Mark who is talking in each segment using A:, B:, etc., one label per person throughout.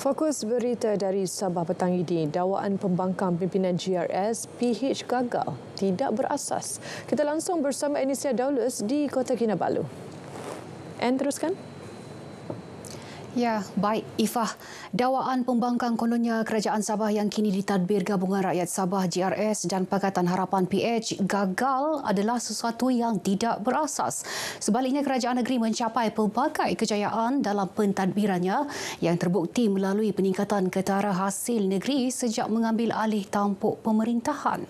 A: Fokus berita dari Sabah petang ini, dakwaan pembangkang pimpinan GRS PH gagal, tidak berasas. Kita langsung bersama Anisia Daulus di Kota Kinabalu. Teruskan.
B: Ya, baik Ifah. Dakwaan pembangkang kononnya Kerajaan Sabah yang kini ditadbir Gabungan Rakyat Sabah GRS dan Pakatan Harapan PH gagal adalah sesuatu yang tidak berasas. Sebaliknya, kerajaan negeri mencapai pelbagai kejayaan dalam pentadbirannya yang terbukti melalui peningkatan ketara hasil negeri sejak mengambil alih tampuk pemerintahan.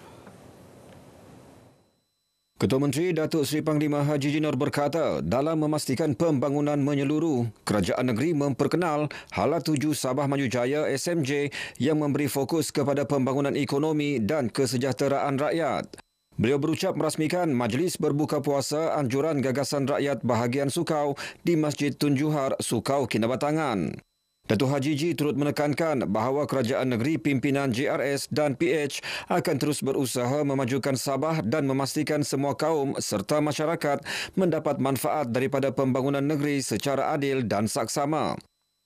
C: Ketua Menteri Datuk Seri Panglima Haji Jinor berkata, dalam memastikan pembangunan menyeluruh, kerajaan negeri memperkenal Hala Tuju Sabah Maju Jaya SMJ yang memberi fokus kepada pembangunan ekonomi dan kesejahteraan rakyat. Beliau berucap merasmikan Majlis Berbuka Puasa Anjuran Gagasan Rakyat Bahagian Sukau di Masjid Tun Juhar, Sukau, Kinabatangan. Datuk Haji Ji turut menekankan bahawa kerajaan negeri pimpinan GRS dan PH akan terus berusaha memajukan Sabah dan memastikan semua kaum serta masyarakat mendapat manfaat daripada pembangunan negeri secara adil dan saksama.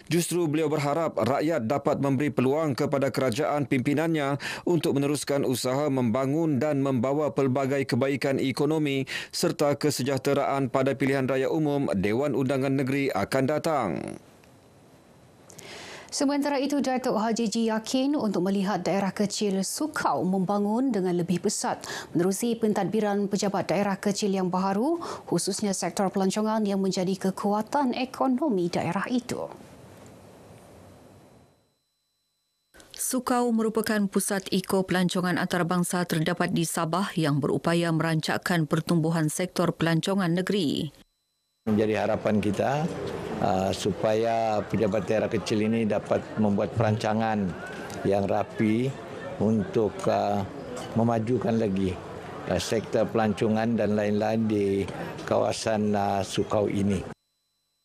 C: Justru beliau berharap rakyat dapat memberi peluang kepada kerajaan pimpinannya untuk meneruskan usaha membangun dan membawa pelbagai kebaikan ekonomi serta kesejahteraan pada pilihan raya umum Dewan Undangan Negeri akan datang.
B: Sementara itu, Datuk Haji Ji yakin untuk melihat daerah kecil Sukau membangun dengan lebih pesat menerusi pentadbiran pejabat daerah kecil yang baharu, khususnya sektor pelancongan yang menjadi kekuatan ekonomi daerah itu. Sukau merupakan pusat eko-pelancongan antarabangsa terdapat di Sabah yang berupaya merancakkan pertumbuhan sektor pelancongan negeri.
D: Menjadi harapan kita supaya pejabat daerah kecil ini dapat membuat perancangan yang rapi untuk memajukan lagi sektor pelancongan dan lain-lain di kawasan Sukau ini.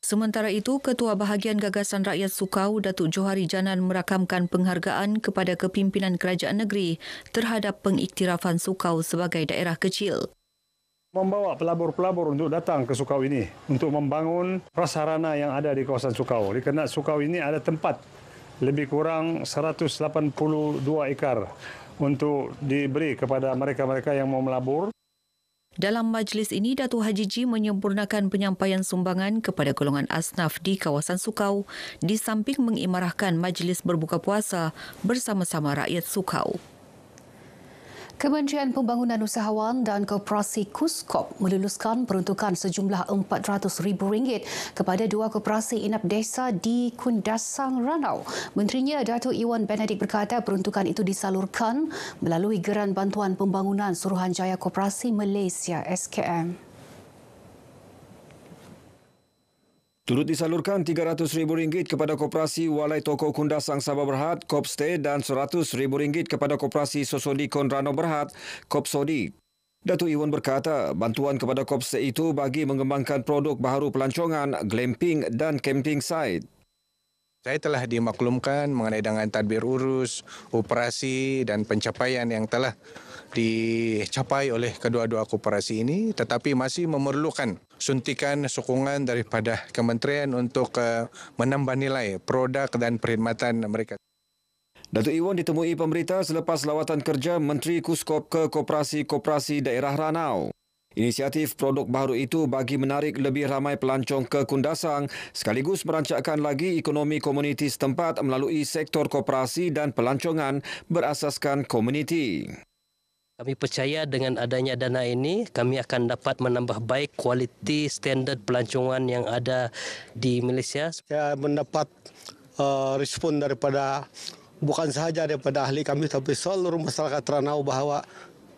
B: Sementara itu, Ketua Bahagian Gagasan Rakyat Sukau, Datuk Johari Janan merakamkan penghargaan kepada kepimpinan kerajaan negeri terhadap pengiktirafan Sukau sebagai daerah kecil.
E: Membawa pelabur-pelabur untuk datang ke Sukau ini untuk membangun prasarana yang ada di kawasan Sukau. Kerana Sukau ini ada tempat lebih kurang 182 ekar untuk diberi kepada mereka-mereka yang mau melabur.
B: Dalam majlis ini, Datuk Haji Ji menyempurnakan penyampaian sumbangan kepada golongan asnaf di kawasan Sukau di samping mengimarahkan Majlis Berbuka Puasa bersama-sama rakyat Sukau. Kementerian Pembangunan Usahawan dan Koperasi KUSKOP meluluskan peruntukan sejumlah RM400,000 kepada dua koperasi inap desa di Kundasang, Ranau. Menterinya Datuk Iwan Benedik berkata peruntukan itu disalurkan melalui Geran Bantuan Pembangunan Suruhanjaya Koperasi Malaysia SKM.
C: Turut disalurkan RM300,000 kepada Koperasi Walai Toko Kundasang Sabah Berhad, Kopstay dan RM100,000 kepada Koperasi Sosodikon Ranau Berhad, Kopsodik. Datuk Iwan berkata, bantuan kepada Kopstay itu bagi mengembangkan produk baharu pelancongan, glamping dan camping site.
F: Saya telah dimaklumkan mengenai dengan tadbir urus, operasi dan pencapaian yang telah dicapai oleh kedua-dua koperasi ini, tetapi masih memerlukan suntikan sokongan daripada kementerian untuk menambah nilai produk dan perkhidmatan mereka.
C: Datuk Iwan ditemui pemberita selepas lawatan kerja Menteri KUSKOP ke koperasi-koperasi daerah Ranau. Inisiatif produk baru itu bagi menarik lebih ramai pelancong ke Kundasang sekaligus merancakkan lagi ekonomi komuniti setempat melalui sektor koperasi dan pelancongan berasaskan komuniti.
G: Kami percaya dengan adanya dana ini, kami akan dapat menambah baik kualiti standard pelancongan yang ada di Malaysia.
H: Saya mendapat respon daripada bukan sahaja daripada ahli kami, tapi seluruh masyarakat Ranau bahawa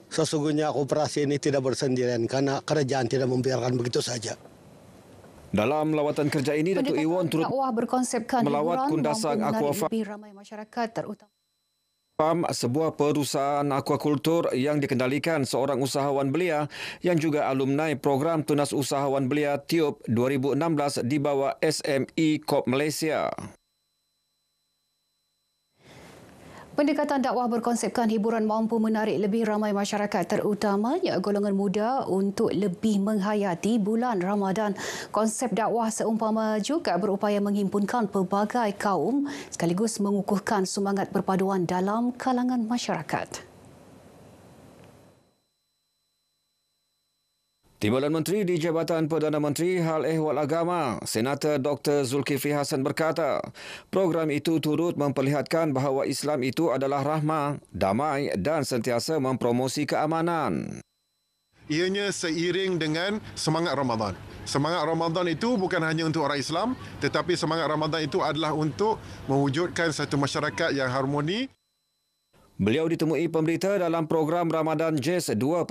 H: sesungguhnya koperasi ini tidak bersendirian karena kerajaan tidak membiarkan begitu saja.
C: Dalam lawatan kerja ini, Datuk Iwan turut melawat Kundasang Aquafarm, sebuah perusahaan aquakultur yang dikendalikan seorang usahawan belia yang juga alumni program Tunas Usahawan Belia Tiup 2016 di bawah SME Corp Malaysia.
B: Pendekatan dakwah berkonsepkan hiburan mampu menarik lebih ramai masyarakat, terutamanya golongan muda untuk lebih menghayati bulan Ramadan. Konsep dakwah seumpama juga berupaya menghimpunkan pelbagai kaum sekaligus mengukuhkan semangat perpaduan dalam kalangan masyarakat.
C: Timbalan Menteri di Jabatan Perdana Menteri Hal Ehwal Agama, Senator Dr. Zulkifli Hasan berkata, program itu turut memperlihatkan bahawa Islam itu adalah rahmah, damai dan sentiasa mempromosi keamanan.
I: Ianya seiring dengan semangat Ramadan. Semangat Ramadan itu bukan hanya untuk orang Islam, tetapi semangat Ramadan itu adalah untuk mewujudkan satu masyarakat yang harmoni.
C: Beliau ditemui pemberita dalam program Ramadan Jazz 2.0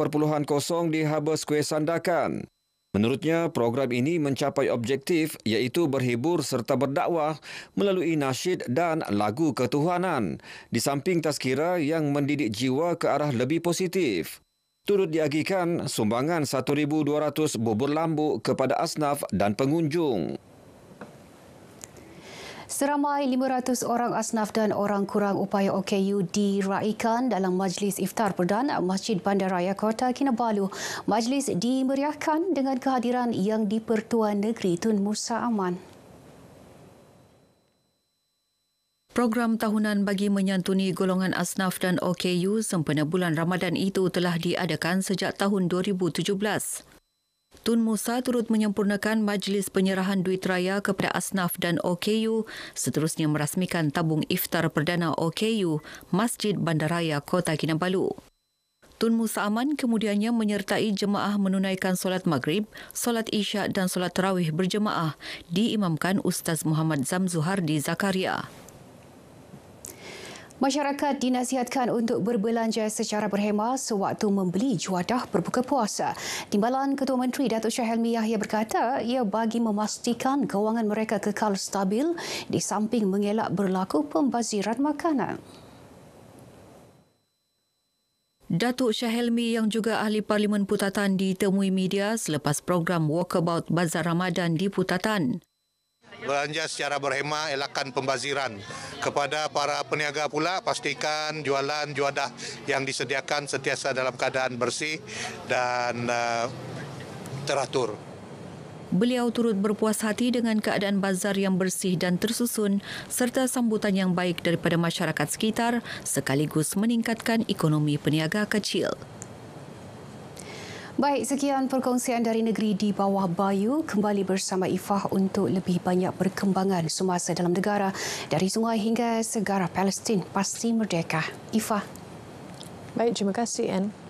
C: di Harbour Square Sandakan. Menurutnya, program ini mencapai objektif iaitu berhibur serta berdakwah melalui nasyid dan lagu ketuhanan, di samping tazkirah yang mendidik jiwa ke arah lebih positif. Turut diagihkan sumbangan 1,200 bubur lambuk kepada asnaf dan pengunjung.
B: Seramai 500 orang asnaf dan orang kurang upaya OKU diraikan dalam Majlis Iftar Perdana Masjid Bandaraya Kota Kinabalu. Majlis dimeriahkan dengan kehadiran Yang di-Pertua Negeri Tun Musa Aman. Program tahunan bagi menyantuni golongan asnaf dan OKU sempena bulan Ramadan itu telah diadakan sejak tahun 2017. Tun Musa turut menyempurnakan majlis penyerahan duit raya kepada asnaf dan OKU, seterusnya merasmikan tabung iftar perdana OKU Masjid Bandaraya Kota Kinabalu. Tun Musa Aman kemudiannya menyertai jemaah menunaikan solat maghrib, solat isyak dan solat tarawih berjemaah diimamkan Ustaz Muhammad Zamzuhardi Zakaria. Masyarakat dinasihatkan untuk berbelanja secara berhemah sewaktu membeli juadah berbuka puasa. Timbalan Ketua Menteri Datuk Syah Helmi Yahya berkata ia bagi memastikan kewangan mereka kekal stabil di samping mengelak berlaku pembaziran makanan. Datuk Syah Helmi yang juga ahli Parlimen Putatan ditemui media selepas program Walkabout Bazar Ramadan di Putatan.
J: Belanja secara berhemah, elakkan pembaziran. Kepada para peniaga pula, pastikan jualan juadah yang disediakan sentiasa dalam keadaan bersih dan teratur.
B: Beliau turut berpuas hati dengan keadaan bazar yang bersih dan tersusun serta sambutan yang baik daripada masyarakat sekitar sekaligus meningkatkan ekonomi peniaga kecil. Baik, sekian perkongsian dari negeri di bawah Bayu. Kembali bersama Ifah untuk lebih banyak perkembangan semasa dalam negara dari sungai hingga segara Palestin pasti merdeka. Ifah.
A: Baik, terima kasih, Anne.